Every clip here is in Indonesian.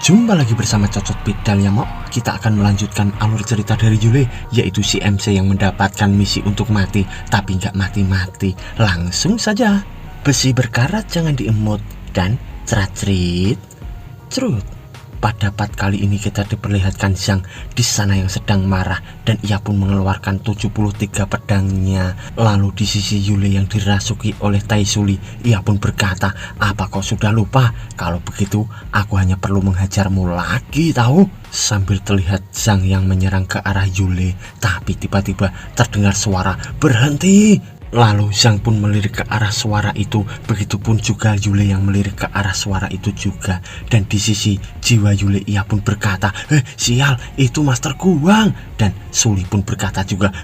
Jumpa lagi bersama Cocot Pit dan Yamo. Kita akan melanjutkan alur cerita dari Yule, yaitu si MC yang mendapatkan misi untuk mati, tapi nggak mati-mati. Langsung saja. Besi berkarat jangan diemut, dan cerat-cerit cerut. Pada part kali ini kita diperlihatkan Zhang di sana yang sedang marah, dan ia pun mengeluarkan 73 pedangnya. Lalu di sisi Yule yang dirasuki oleh Taisuli, ia pun berkata, "Apa kau sudah lupa? Kalau begitu aku hanya perlu menghajarmu lagi tahu?" Sambil terlihat Zhang yang menyerang ke arah Yule, tapi tiba-tiba terdengar suara, "Berhenti!" Lalu Zhang pun melirik ke arah suara itu, begitupun juga Yule yang melirik ke arah suara itu juga. Dan di sisi jiwa Yule ia pun berkata, sial, itu Master Guang." Dan Suli pun berkata juga,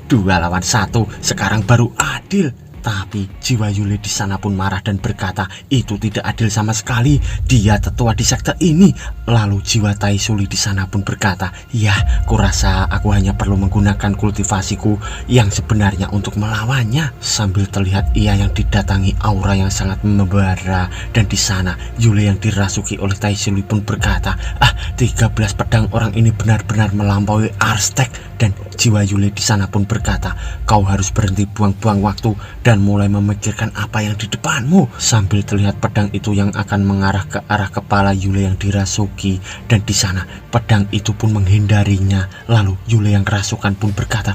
2 lawan 1, sekarang baru adil. Tapi jiwa Yule di sana pun marah dan berkata, "Itu tidak adil sama sekali. Dia tetua di sekte ini." Lalu jiwa Taisuli di sana pun berkata, "Ya, kurasa aku hanya perlu menggunakan kultivasiku yang sebenarnya untuk melawannya." Sambil terlihat ia yang didatangi aura yang sangat membara, dan di sana Yule yang dirasuki oleh Taisuli pun berkata, 13 pedang orang ini benar-benar melampaui Arstek." Dan jiwa Yule di sana pun berkata, "Kau harus berhenti buang-buang waktu dan mulai memikirkan apa yang di depanmu." Sambil terlihat pedang itu yang akan mengarah ke arah kepala Yule yang dirasuki, dan di sana pedang itu pun menghindarinya. Lalu Yule yang kerasukan pun berkata,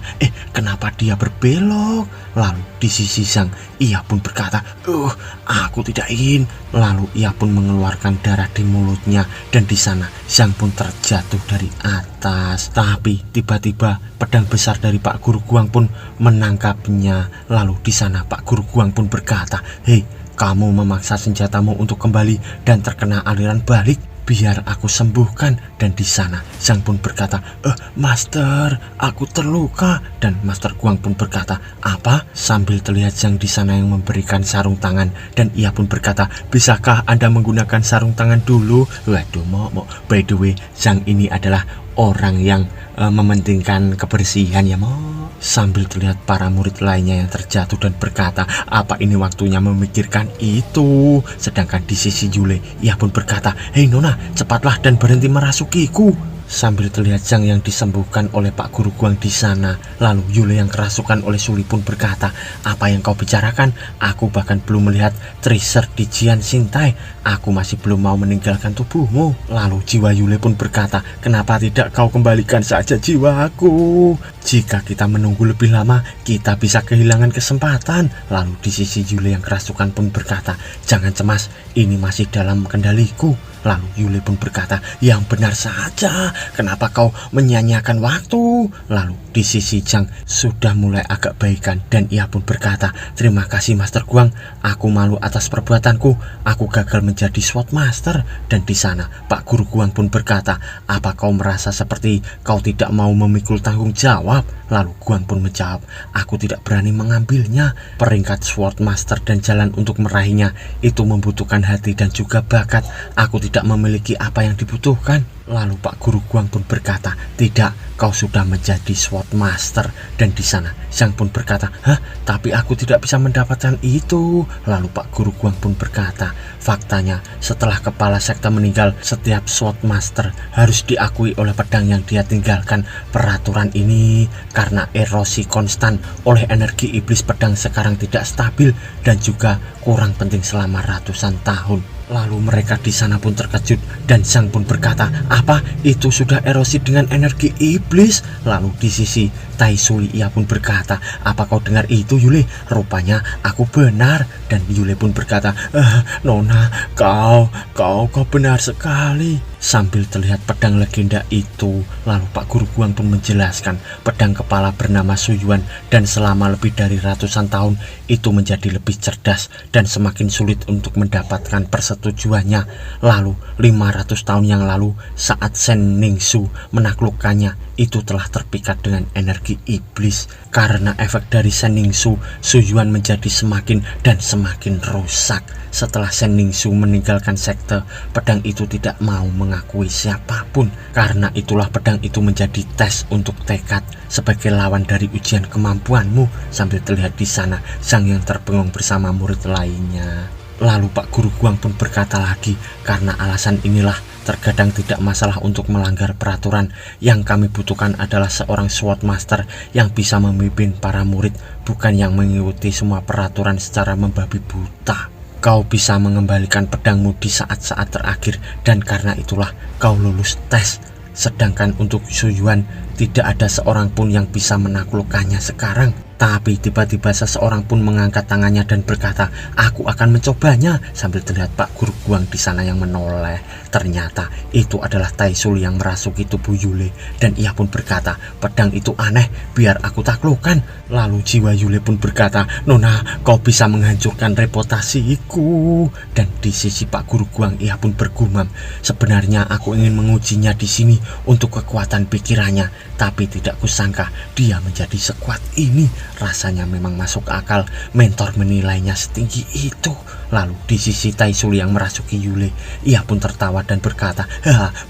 kenapa dia berbelok?" Lalu di sisi Zhang ia pun berkata, aku tidak ingin." Lalu ia pun mengeluarkan darah di mulutnya, dan di sana Zhang pun terjatuh dari atas. Tapi tiba-tiba pedang besar dari Pak Guru Guang pun menangkapnya. Lalu di sana Pak Guru Guang pun berkata, "Hei, kamu memaksa senjatamu untuk kembali dan terkena aliran balik. Biar aku sembuhkan." Dan di sana Zhang pun berkata, "Master, aku terluka." Dan Master Guang pun berkata, "Apa?" Sambil terlihat Zhang di sana yang memberikan sarung tangan, dan ia pun berkata, "Bisakah Anda menggunakan sarung tangan dulu?" Waduh, Mo. By the way, Zhang ini adalah orang yang mementingkan kebersihan ya, Mo. Sambil terlihat para murid lainnya yang terjatuh dan berkata, "Apa ini waktunya memikirkan itu?" Sedangkan di sisi Yule ia pun berkata, "Hei Nona, cepatlah dan berhenti merasukiku." Sambil terlihat Zhang yang disembuhkan oleh Pak Guru Guang di sana. Lalu Yule yang kerasukan oleh Suli pun berkata, "Apa yang kau bicarakan? Aku bahkan belum melihat tracer di Jian Xintai. Aku masih belum mau meninggalkan tubuhmu." Lalu jiwa Yule pun berkata, "Kenapa tidak kau kembalikan saja jiwaku? Jika kita menunggu lebih lama, kita bisa kehilangan kesempatan." Lalu di sisi Yule yang kerasukan pun berkata, "Jangan cemas, ini masih dalam kendaliku." Lalu Yule pun berkata, "Yang benar saja, kenapa kau menyia-nyiakan waktu?" Lalu di sisi Zhang sudah mulai agak baikan, dan ia pun berkata, "Terima kasih Master Guang, aku malu atas perbuatanku, aku gagal menjadi SWOT Master." Dan di sana Pak Guru Guang pun berkata, "Apa kau merasa seperti kau tidak mau memikul tanggung jawab?" Lalu Guang pun menjawab, "Aku tidak berani mengambilnya. Peringkat SWOT Master dan jalan untuk meraihnya itu membutuhkan hati dan juga bakat. Aku tidak memiliki apa yang dibutuhkan." Lalu Pak Guru Guang pun berkata, "Tidak, kau sudah menjadi SWOT Master." Dan di sana Zhang pun berkata, "Tapi aku tidak bisa mendapatkan itu." Lalu Pak Guru Guang pun berkata, "Faktanya setelah kepala sekte meninggal, setiap SWOT Master harus diakui oleh pedang yang dia tinggalkan. Peraturan ini karena erosi konstan oleh energi iblis pedang sekarang tidak stabil dan juga kurang penting selama ratusan tahun." Lalu mereka di sana pun terkejut, dan Zhang pun berkata, "Apa itu sudah erosi dengan energi iblis?" Lalu di sisi Taisuli ia pun berkata, "Apa kau dengar itu Yule? Rupanya aku benar." Dan Yule pun berkata, "Nona, kau benar sekali." Sambil terlihat pedang legenda itu, lalu Pak Guru Guang pun menjelaskan, pedang kepala bernama Suyuan, dan selama lebih dari ratusan tahun itu menjadi lebih cerdas dan semakin sulit untuk mendapatkan persetujuannya. Lalu 500 tahun yang lalu, saat Shen Ningsu menaklukkannya, itu telah terpikat dengan energi iblis. Karena efek dari Shen Ningsu, Suyuan menjadi semakin dan semakin rusak. Setelah Shen Ningsu meninggalkan sekte, pedang itu tidak mau mengakui siapapun. Karena itulah pedang itu menjadi tes untuk tekad sebagai lawan dari ujian kemampuanmu. Sambil terlihat di sana Zhang yang terbengung bersama murid lainnya. Lalu Pak Guru Guang pun berkata lagi, karena alasan inilah terkadang tidak masalah untuk melanggar peraturan. Yang kami butuhkan adalah seorang sword master yang bisa memimpin para murid, bukan yang mengikuti semua peraturan secara membabi buta. Kau bisa mengembalikan pedangmu di saat-saat terakhir, dan karena itulah kau lulus tes. Sedangkan untuk Su Yuan, tidak ada seorang pun yang bisa menaklukkannya sekarang. Tapi tiba-tiba seseorang pun mengangkat tangannya dan berkata, aku akan mencobanya. Sambil terlihat Pak Guru Guang di sana yang menoleh. Ternyata itu adalah Taisul yang merasuki tubuh Yule, dan ia pun berkata, pedang itu aneh, biar aku taklukkan. Lalu jiwa Yule pun berkata, Nona, kau bisa menghancurkan reputasiku. Dan di sisi Pak Guru Guang ia pun bergumam, sebenarnya aku ingin mengujinya di sini untuk kekuatan pikirannya, tapi tidak kusangka dia menjadi sekuat ini. Rasanya memang masuk akal, mentor menilainya setinggi itu. Lalu di sisi Taisul yang merasuki Yule, ia pun tertawa dan berkata,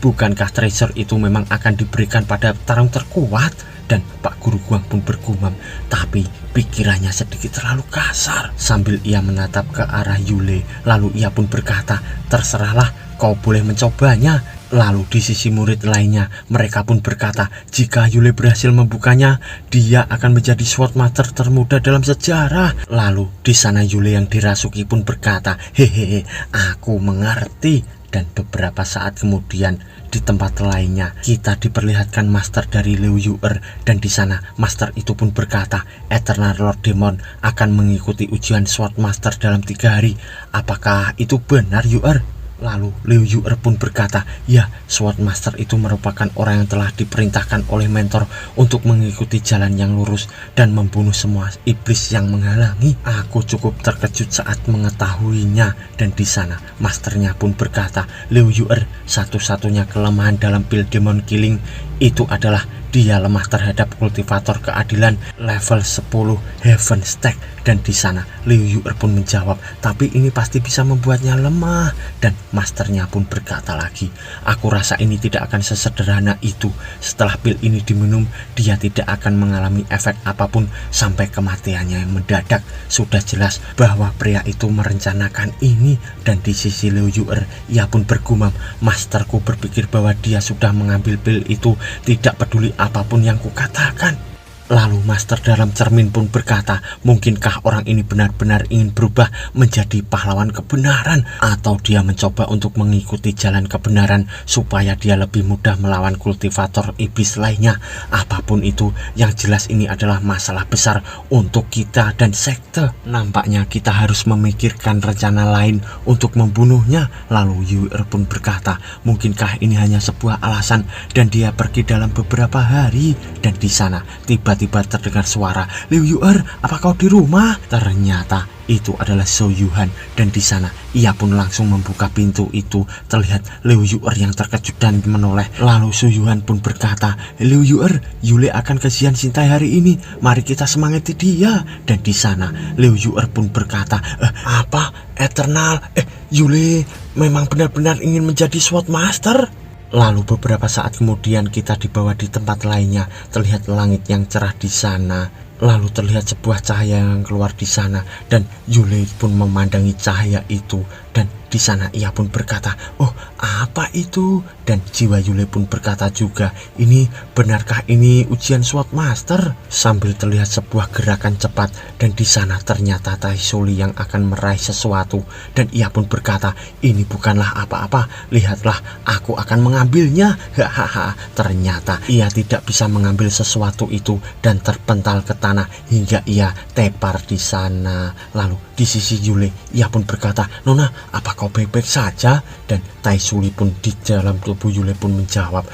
bukankah treasure itu memang akan diberikan pada tarung terkuat? Dan Pak Guru Guang pun bergumam, tapi pikirannya sedikit terlalu kasar. Sambil ia menatap ke arah Yule, lalu ia pun berkata, terserahlah, kau boleh mencobanya. Lalu di sisi murid lainnya, mereka pun berkata, jika Yule berhasil membukanya, dia akan menjadi sword master termuda dalam sejarah. Lalu di sana Yule yang dirasuki pun berkata, hehehe, aku mengerti. Dan beberapa saat kemudian di tempat lainnya kita diperlihatkan master dari Liu Yu'er, dan di sana master itu pun berkata, Eternal Lord Demon akan mengikuti ujian sword master dalam 3 hari. Apakah itu benar, Yu'er? Lalu Liu Yu'er pun berkata, ya, Sword Master itu merupakan orang yang telah diperintahkan oleh mentor untuk mengikuti jalan yang lurus dan membunuh semua iblis yang menghalangi. Aku cukup terkejut saat mengetahuinya. Dan di sana masternya pun berkata, Liu Yu'er, satu-satunya kelemahan dalam build Demon Killing itu adalah dia lemah terhadap kultivator keadilan level 10 Heaven Stack. Dan di sana Liu Yu'er pun menjawab, tapi ini pasti bisa membuatnya lemah. Dan masternya pun berkata lagi, aku rasa ini tidak akan sesederhana itu. Setelah pil ini diminum, dia tidak akan mengalami efek apapun sampai kematiannya yang mendadak. Sudah jelas bahwa pria itu merencanakan ini. Dan di sisi Liu Yu'er, ia pun bergumam, masterku berpikir bahwa dia sudah mengambil pil itu, tidak peduli apapun yang kukatakan. Lalu master dalam cermin pun berkata, mungkinkah orang ini benar-benar ingin berubah menjadi pahlawan kebenaran, atau dia mencoba untuk mengikuti jalan kebenaran supaya dia lebih mudah melawan kultivator iblis lainnya. Apapun itu, yang jelas ini adalah masalah besar untuk kita dan sekte. Nampaknya kita harus memikirkan rencana lain untuk membunuhnya. Lalu Yu'er pun berkata, mungkinkah ini hanya sebuah alasan dan dia pergi dalam beberapa hari. Dan di sana tiba-tiba terdengar suara, Liu Yu'er, apa kau di rumah? Ternyata itu adalah Zhou Yuhan, dan di sana ia pun langsung membuka pintu itu. Terlihat Liu Yu'er yang terkejut dan menoleh. Lalu Zhou Yuhan pun berkata, Liu Yu'er, Yule akan kasihan Shintai hari ini, mari kita semangati dia. Dan di sana Liu Yu'er pun berkata, apa? Eternal? Yule memang benar-benar ingin menjadi Sword Master? Lalu beberapa saat kemudian kita dibawa di tempat lainnya. Terlihat langit yang cerah di sana. Lalu terlihat sebuah cahaya yang keluar di sana, dan Yule pun memandangi cahaya itu. Dan di sana ia pun berkata, oh, apa itu? Dan jiwa Yule pun berkata juga, ini benarkah ini ujian Sword Master? Sambil terlihat sebuah gerakan cepat, dan di sana ternyata Taisul yang akan meraih sesuatu. Dan ia pun berkata, ini bukanlah apa-apa, lihatlah, aku akan mengambilnya. Hahaha. Ternyata ia tidak bisa mengambil sesuatu itu dan terpental ke tanah hingga ia tepar di sana. Lalu di sisi Yule, ia pun berkata, Nona, apa kau baik-baik saja? Dan Taisuli pun di dalam tubuh Yule pun menjawab,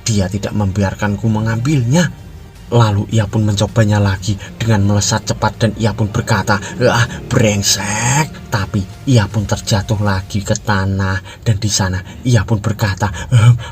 dia tidak membiarkanku mengambilnya. Lalu ia pun mencobanya lagi dengan melesat cepat, dan ia pun berkata, brengsek. Tapi ia pun terjatuh lagi ke tanah, dan di sana ia pun berkata,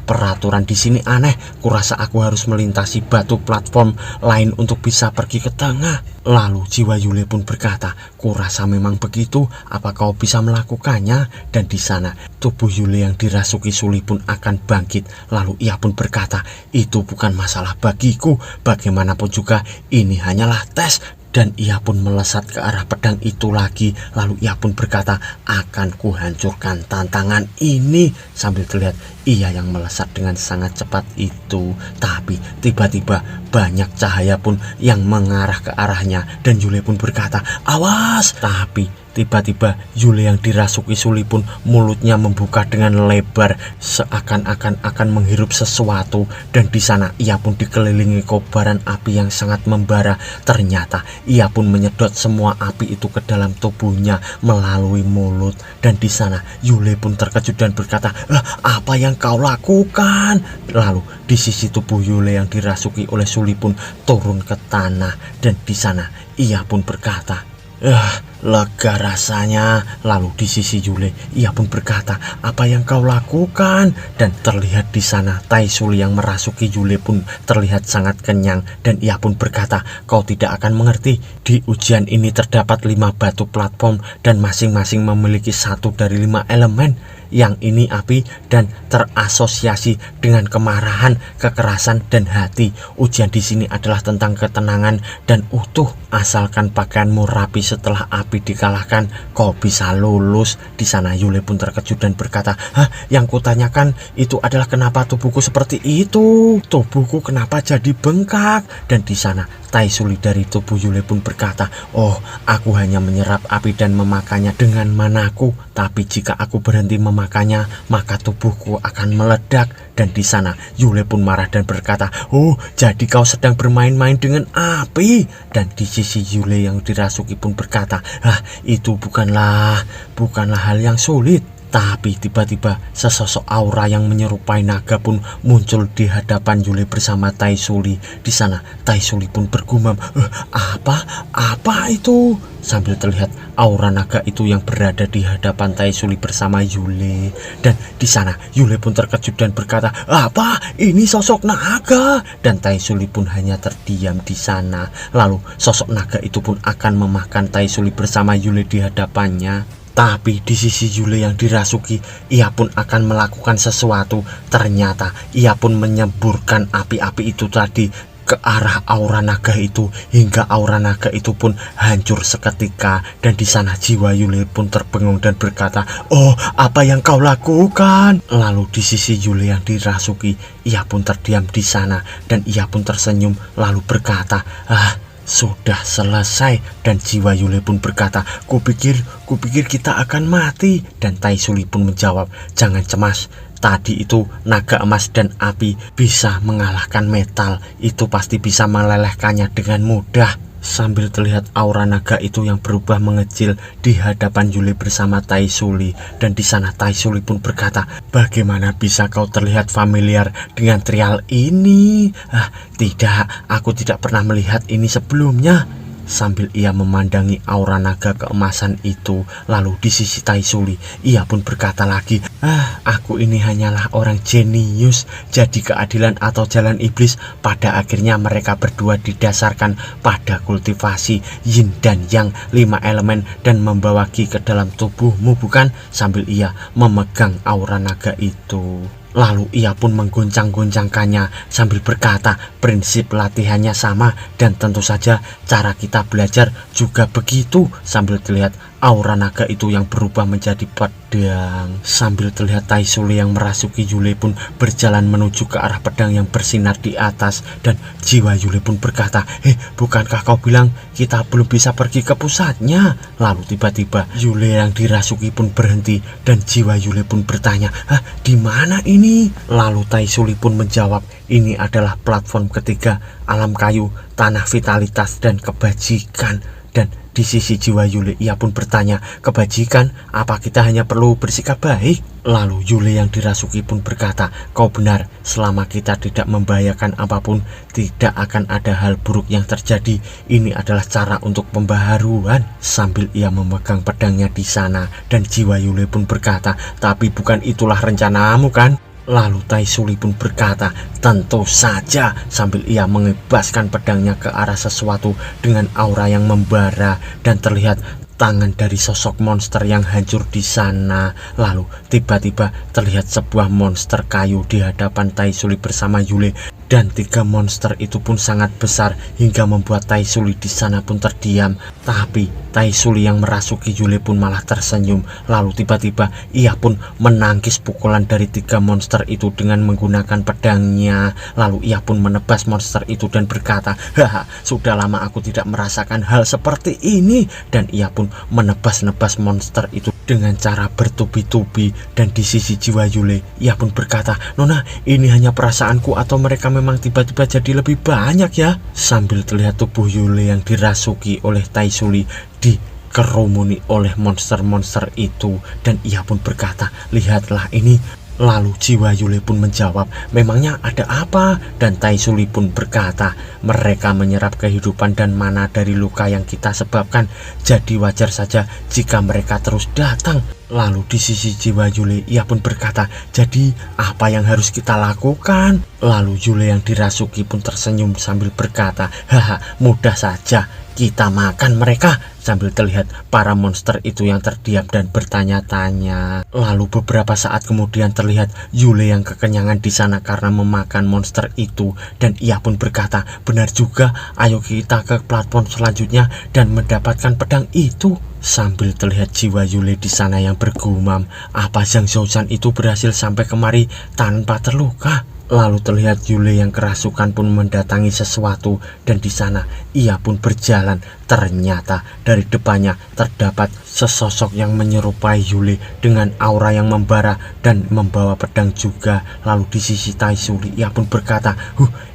peraturan di sini aneh, kurasa aku harus melintasi batu platform lain untuk bisa pergi ke tengah. Lalu jiwa Yule pun berkata, kurasa memang begitu, apa kau bisa melakukannya? Dan di sana tubuh Yule yang dirasuki Suli pun akan bangkit. Lalu ia pun berkata, itu bukan masalah bagiku, bagaimanapun juga ini hanyalah tes. Dan ia pun melesat ke arah pedang itu lagi. Lalu ia pun berkata, akan kuhancurkan tantangan ini. Sambil terlihat ia yang melesat dengan sangat cepat itu. Tapi tiba-tiba banyak cahaya pun yang mengarah ke arahnya. Dan Yule pun berkata, awas. Tapi tiba-tiba Yule yang dirasuki Suli pun mulutnya membuka dengan lebar, seakan-akan akan menghirup sesuatu. Dan di sana ia pun dikelilingi kobaran api yang sangat membara. Ternyata ia pun menyedot semua api itu ke dalam tubuhnya melalui mulut. Dan di sana Yule pun terkejut dan berkata, apa yang kau lakukan? Lalu di sisi tubuh Yule yang dirasuki oleh Suli pun turun ke tanah. Dan di sana ia pun berkata, lega rasanya. Lalu di sisi Yule ia pun berkata, apa yang kau lakukan? Dan terlihat di sana Tai Suli yang merasuki Yule pun terlihat sangat kenyang. Dan ia pun berkata, kau tidak akan mengerti. Di ujian ini terdapat 5 batu platform dan masing-masing memiliki 1 dari 5 elemen. Yang ini api dan terasosiasi dengan kemarahan, kekerasan, dan hati. Ujian di sini adalah tentang ketenangan dan utuh. Asalkan pakaianmu rapi setelah api dikalahkan, kau bisa lulus. Di sana Yule pun terkejut dan berkata, yang kutanyakan itu adalah kenapa tubuhku seperti itu? Tubuhku kenapa jadi bengkak? Dan di sana Tai Suli dari tubuh Yule pun berkata, oh, aku hanya menyerap api dan memakannya dengan manaku. Tapi jika aku berhenti memakannya, maka tubuhku akan meledak. Dan di sana Yule pun marah dan berkata, oh, jadi kau sedang bermain-main dengan api? Dan di sisi Yule yang dirasuki pun berkata, itu bukanlah hal yang sulit. Tapi tiba-tiba sesosok aura yang menyerupai naga pun muncul di hadapan Yule bersama Tai Suli. Di sana Tai Suli pun bergumam, apa itu? Sambil terlihat aura naga itu yang berada di hadapan Tai Suli bersama Yule. Dan di sana Yule pun terkejut dan berkata, apa? Ini sosok naga. Dan Tai Suli pun hanya terdiam di sana. Lalu sosok naga itu pun akan memakan Tai Suli bersama Yule di hadapannya. Tapi di sisi Yule yang dirasuki, ia pun akan melakukan sesuatu. Ternyata ia pun menyemburkan api-api itu tadi ke arah aura naga itu, hingga aura naga itu pun hancur seketika. Dan di sana jiwa Yule pun terbengung dan berkata, oh, apa yang kau lakukan? Lalu di sisi Yule yang dirasuki, ia pun terdiam di sana. Dan ia pun tersenyum lalu berkata, sudah selesai. Dan jiwa Yule pun berkata, kupikir kita akan mati. Dan Tai Suli pun menjawab, jangan cemas. Tadi itu naga emas dan api bisa mengalahkan metal. Itu pasti bisa melelehkannya dengan mudah. Sambil terlihat aura naga itu yang berubah mengecil di hadapan Yule bersama Tai Suli. Dan di sana Tai Suli pun berkata, bagaimana bisa kau terlihat familiar dengan trial ini? Tidak, aku tidak pernah melihat ini sebelumnya. Sambil ia memandangi aura naga keemasan itu. Lalu di sisi Tai Suli ia pun berkata lagi, aku ini hanyalah orang jenius. Jadi keadilan atau jalan iblis pada akhirnya mereka berdua didasarkan pada kultivasi yin dan yang 5 elemen dan membawa ki ke dalam tubuhmu, bukan? Sambil ia memegang aura naga itu. Lalu ia pun menggoncang-goncangkannya sambil berkata, prinsip latihannya sama dan tentu saja cara kita belajar juga begitu. Sambil terlihat aura naga itu yang berubah menjadi pedang. Sambil terlihat Tai Suli yang merasuki Yule pun berjalan menuju ke arah pedang yang bersinar di atas. Dan jiwa Yule pun berkata, bukankah kau bilang kita belum bisa pergi ke pusatnya? Lalu tiba-tiba Yule yang dirasuki pun berhenti dan jiwa Yule pun bertanya, di mana ini? Lalu Tai Suli pun menjawab, ini adalah platform ketiga alam kayu, tanah vitalitas dan kebajikan. Dan di sisi jiwa Yule ia pun bertanya, kebajikan? Apa kita hanya perlu bersikap baik? Lalu Yule yang dirasuki pun berkata, kau benar, selama kita tidak membahayakan apapun, tidak akan ada hal buruk yang terjadi. Ini adalah cara untuk pembaharuan. Sambil ia memegang pedangnya di sana. Dan jiwa Yule pun berkata, tapi bukan itulah rencanamu, kan? Lalu Tai Suli pun berkata, tentu saja. Sambil ia mengebaskan pedangnya ke arah sesuatu dengan aura yang membara. Dan terlihat tangan dari sosok monster yang hancur di sana. Lalu tiba-tiba terlihat sebuah monster kayu di hadapan Tai Suli bersama Yule. Dan 3 monster itu pun sangat besar hingga membuat Taisuli di sana pun terdiam. Tapi Taisuli yang merasuki Yule pun malah tersenyum. Lalu tiba-tiba ia pun menangkis pukulan dari 3 monster itu dengan menggunakan pedangnya. Lalu ia pun menebas monster itu dan berkata, haha, sudah lama aku tidak merasakan hal seperti ini. Dan ia pun menebas-nebas monster itu dengan cara bertubi-tubi. Dan di sisi jiwa Yule ia pun berkata, Nona, ini hanya perasaanku atau mereka memang tiba-tiba jadi lebih banyak ya? Sambil terlihat tubuh Yule yang dirasuki oleh Taisuli dikerumuni oleh monster-monster itu. Dan ia pun berkata, lihatlah ini. Lalu jiwa Yule pun menjawab, memangnya ada apa? Dan Taisuli pun berkata, mereka menyerap kehidupan dan mana dari luka yang kita sebabkan. Jadi wajar saja jika mereka terus datang. Lalu di sisi jiwa Yule ia pun berkata, jadi apa yang harus kita lakukan? Lalu Yule yang dirasuki pun tersenyum sambil berkata, haha, mudah saja, kita makan mereka. Sambil terlihat para monster itu yang terdiam dan bertanya-tanya. Lalu beberapa saat kemudian terlihat Yule yang kekenyangan di sana karena memakan monster itu. Dan ia pun berkata, benar juga, ayo kita ke platform selanjutnya dan mendapatkan pedang itu. Sambil terlihat jiwa Yule di sana yang bergumam, apa Zhang Zhoushan itu berhasil sampai kemari tanpa terluka? Lalu terlihat Yule yang kerasukan pun mendatangi sesuatu dan di sana ia pun berjalan. Ternyata dari depannya terdapat sesosok yang menyerupai Yule dengan aura yang membara dan membawa pedang juga. Lalu di sisi Taisuli ia pun berkata,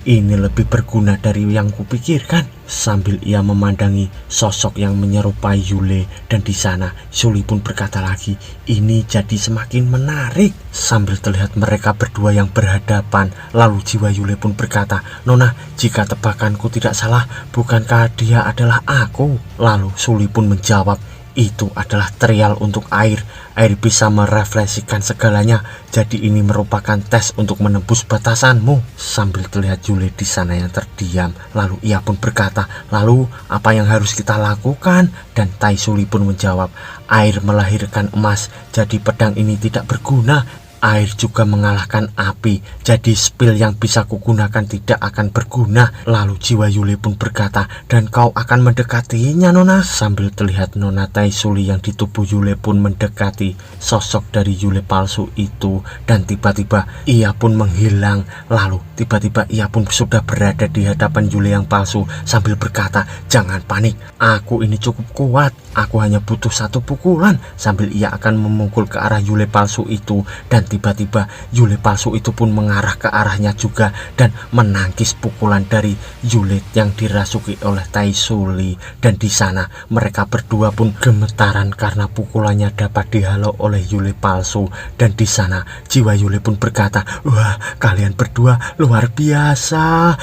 ini lebih berguna dari yang kupikirkan. Sambil ia memandangi sosok yang menyerupai Yule dan di sana Suli pun berkata lagi, ini jadi semakin menarik. Sambil terlihat mereka berdua yang berhadapan. Lalu jiwa Yule pun berkata, Nona, jika tebakanku tidak salah, bukankah dia adalah aku? Lalu Suli pun menjawab, itu adalah trial untuk air. Air bisa merefleksikan segalanya. Jadi ini merupakan tes untuk menembus batasanmu. Sambil terlihat Yule di sana yang terdiam. Lalu ia pun berkata, lalu apa yang harus kita lakukan? Dan Taisuli pun menjawab, air melahirkan emas. Jadi pedang ini tidak berguna. Air juga mengalahkan api, jadi spil yang bisa kugunakan tidak akan berguna. Lalu jiwa Yule pun berkata, dan kau akan mendekatinya, Nona? Sambil terlihat Nona Taisuli yang di tubuh Yule pun mendekati sosok dari Yule palsu itu. Dan tiba-tiba ia pun menghilang. Lalu tiba-tiba ia pun sudah berada di hadapan Yule yang palsu sambil berkata, jangan panik, aku ini cukup kuat, aku hanya butuh 1 pukulan. Sambil ia akan memukul ke arah Yule palsu itu. Dan tiba-tiba Yule palsu itu pun mengarah ke arahnya juga dan menangkis pukulan dari Yule yang dirasuki oleh Taisuli. Dan di sana mereka berdua pun gemetaran karena pukulannya dapat dihalau oleh Yule palsu. Dan di sana jiwa Yule pun berkata, wah, kalian berdua luar biasa.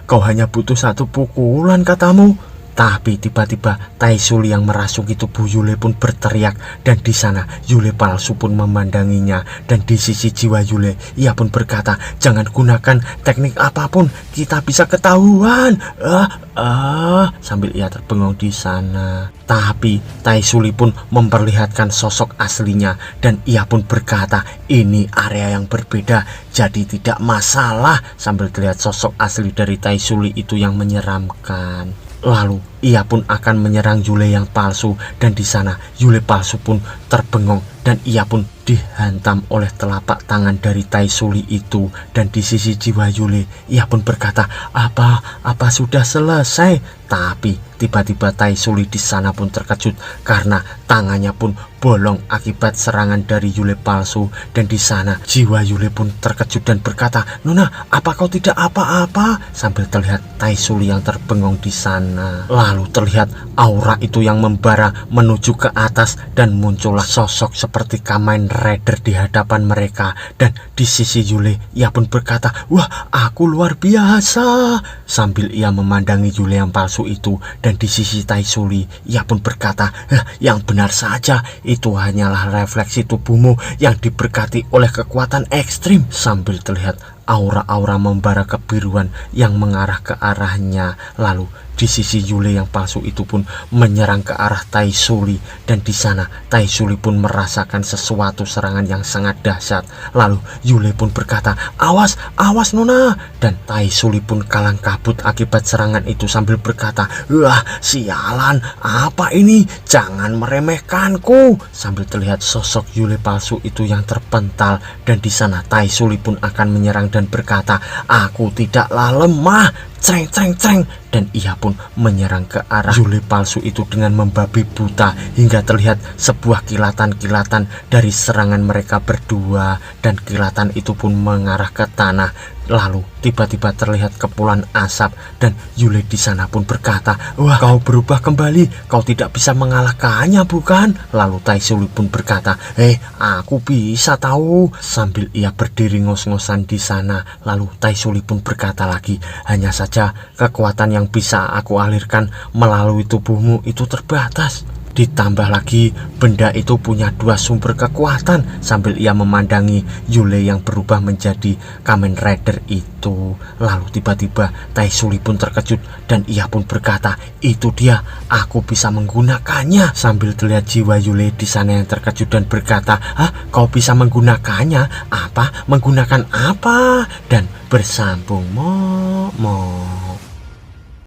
Kau hanya butuh 1 pukulan katamu. Tapi tiba-tiba Taisuli yang merasuki tubuh Yule pun berteriak. Dan di sana Yule palsu pun memandanginya. Dan di sisi jiwa Yule ia pun berkata, jangan gunakan teknik apapun, kita bisa ketahuan. Sambil ia terbengong di sana. Tapi Taisuli pun memperlihatkan sosok aslinya. Dan ia pun berkata, ini area yang berbeda, jadi tidak masalah. Sambil terlihat sosok asli dari Taisuli itu yang menyeramkan. Lalu ia pun akan menyerang Yule yang palsu. Dan di sana Yule palsu pun terbengong dan ia pun dihantam oleh telapak tangan dari Taisuli itu. Dan di sisi jiwa Yule ia pun berkata, apa sudah selesai? Tapi tiba-tiba Taisuli di sana pun terkejut karena tangannya pun bolong akibat serangan dari Yule palsu. Dan di sana jiwa Yule pun terkejut dan berkata, Nona, apa kau tidak apa-apa? Sambil terlihat Taisuli yang terbengong di sana. Lalu terlihat aura itu yang membara menuju ke atas dan muncullah sosok seperti Kamen Rider di hadapan mereka. Dan di sisi Yule ia pun berkata, wah, aku luar biasa. Sambil ia memandangi Yule yang palsu itu. Dan di sisi Taisuli ia pun berkata, yang benar saja, itu hanyalah refleksi tubuhmu yang diberkati oleh kekuatan ekstrim. Sambil terlihat aura-aura membara kebiruan yang mengarah ke arahnya. Lalu Di sisi Yule yang palsu itu pun menyerang ke arah Taisuli, dan di sana Taisuli pun merasakan sesuatu serangan yang sangat dahsyat. Lalu Yule pun berkata, "Awas, awas Nona!" Dan Taisuli pun kalang kabut akibat serangan itu sambil berkata, "Wah, sialan, apa ini? Jangan meremehkanku!" Sambil terlihat sosok Yule palsu itu yang terpental, dan di sana Taisuli pun akan menyerang dan berkata, "Aku tidaklah lemah." Ceng ceng ceng, dan ia pun menyerang ke arah Yule palsu itu dengan membabi buta hingga terlihat sebuah kilatan-kilatan dari serangan mereka berdua, dan kilatan itu pun mengarah ke tanah. Lalu tiba-tiba terlihat kepulan asap, dan Yule di sana pun berkata, "Wah, kau berubah kembali, kau tidak bisa mengalahkannya bukan?" Lalu Taisuli pun berkata, "Aku bisa tahu." Sambil ia berdiri ngos-ngosan di sana, lalu Taisuli pun berkata lagi, "Hanya saja kekuatan yang bisa aku alirkan melalui tubuhmu itu terbatas. Ditambah lagi benda itu punya 2 sumber kekuatan." Sambil ia memandangi Yule yang berubah menjadi Kamen Rider itu. Lalu tiba-tiba Taisuli pun terkejut, dan ia pun berkata, "Itu dia, aku bisa menggunakannya." Sambil terlihat jiwa Yule di sana yang terkejut dan berkata, "Hah, kau bisa menggunakannya? Apa? Menggunakan apa?" Dan bersambung mo.